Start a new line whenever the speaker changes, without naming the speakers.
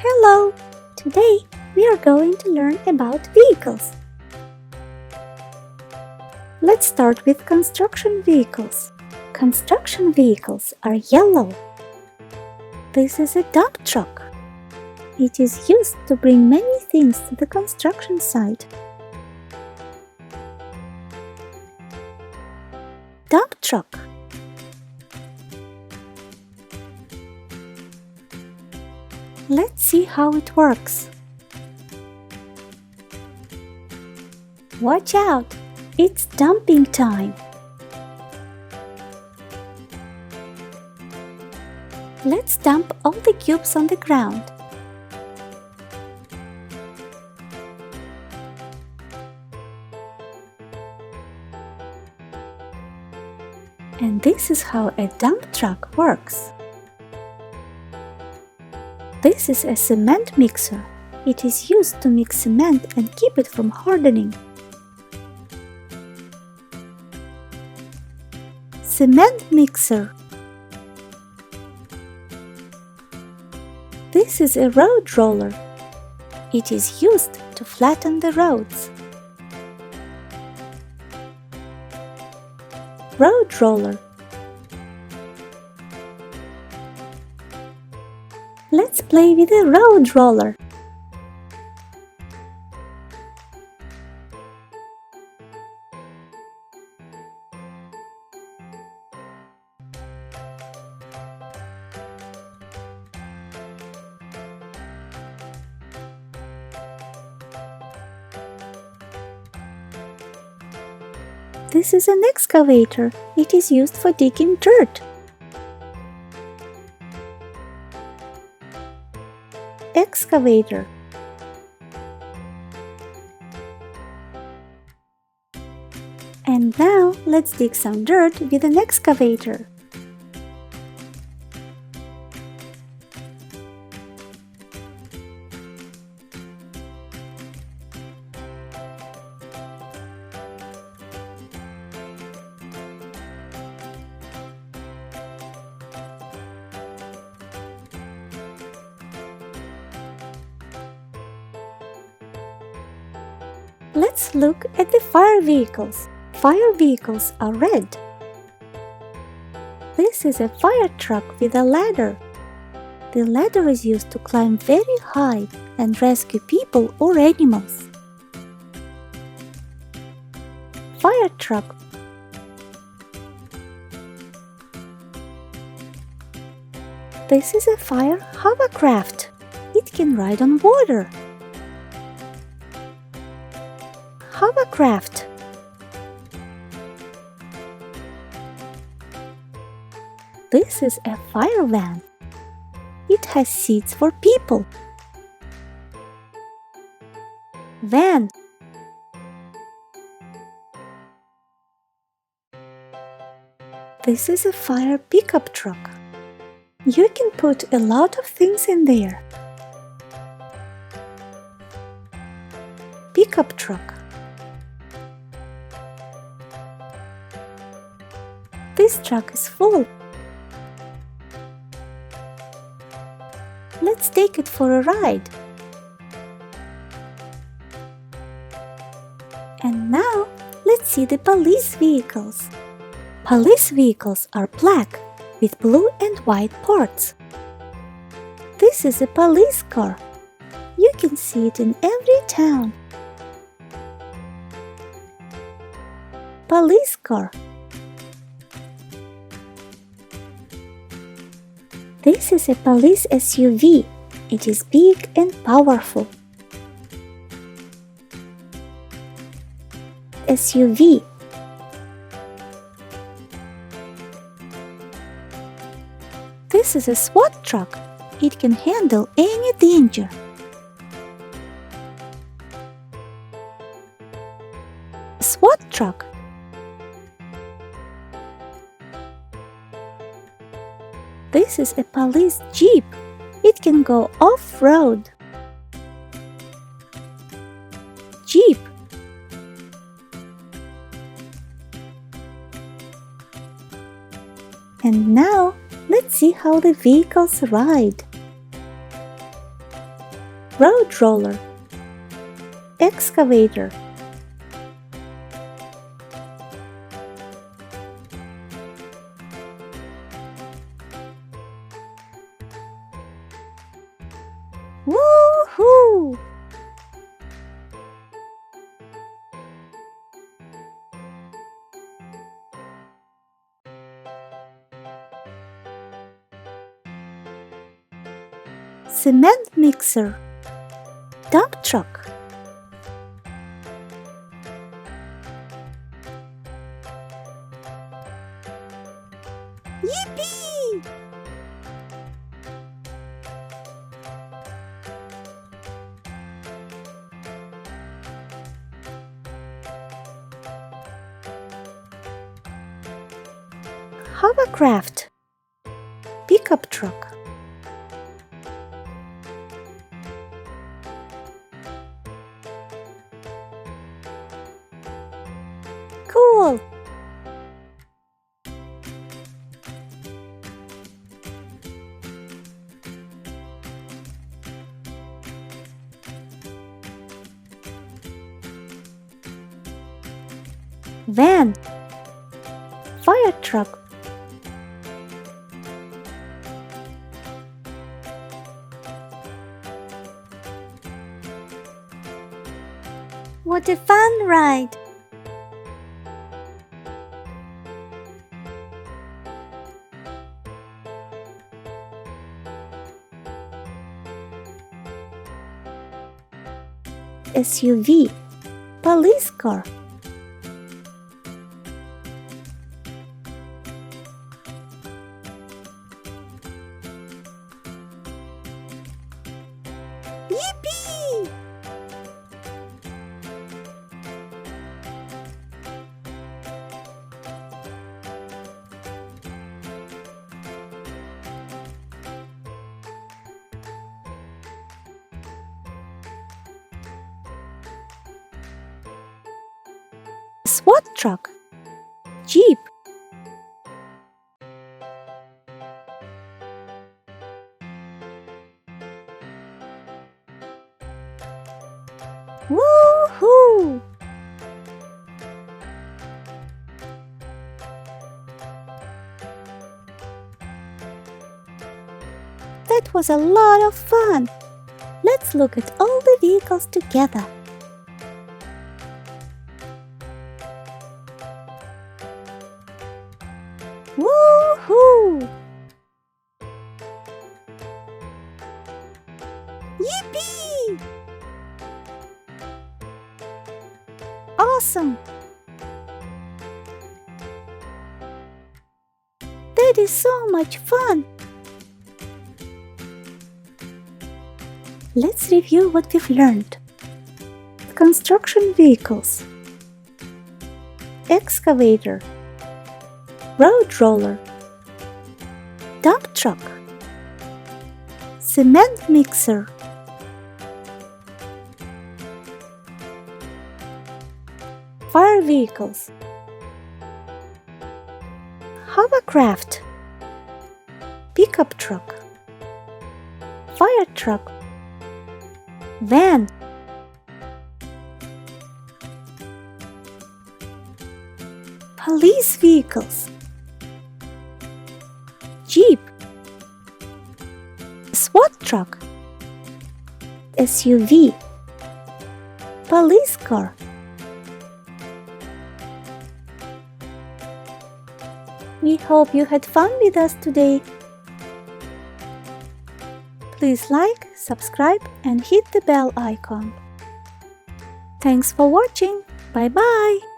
Hello! Today we are going to learn about vehicles. Let's start with construction vehicles. Construction vehicles are yellow. This is a dump truck. It is used to bring many things to the construction site. Dump truck. Let's see how it works. Watch out! It's dumping time. Let's dump all the cubes on the ground. And this is how a dump truck works. This is a cement mixer. It is used to mix cement and keep it from hardening. Cement mixer. This is a road roller. It is used to flatten the roads. Road roller. Let's play with a road roller. This is an excavator. It is used for digging dirt. Excavator. And now let's dig some dirt with an excavator. Let's look at the fire vehicles. Fire vehicles are red. This is a fire truck with a ladder. The ladder is used to climb very high and rescue people or animals. Fire truck. This is a fire hovercraft. It can ride on water. Hovercraft. This is a fire van. It has seats for people. Van. This is a fire pickup truck. You can put a lot of things in there. Pickup truck. This truck is full. Let's take it for a ride. And now, let's see the police vehicles. Police vehicles are black with blue and white parts. This is a police car. You can see it in every town. Police car. This is a police SUV. It is big and powerful. SUV. This is a SWAT truck. It can handle any danger. SWAT truck. This is a police jeep. It can go off-road. Jeep. And now, let's see how the vehicles ride. road roller, excavator, woohoo! Cement mixer, dump truck, yippee! Hovercraft, pickup truck, cool! Van, fire truck, what a fun ride! SUV, police car, yippee! SWAT truck, jeep, woohoo! That was a lot of fun! Let's look at all the vehicles together. Woohoo! Yippee! Awesome! That is so much fun! Let's review what we've learned. Construction vehicles, excavator, road roller, dump truck, cement mixer, fire vehicles, hovercraft, pickup truck, fire truck, van, police vehicles, jeep, SWAT truck, SUV, police car. We hope you had fun with us today. Please like, subscribe and hit the bell icon. Thanks for watching. Bye bye.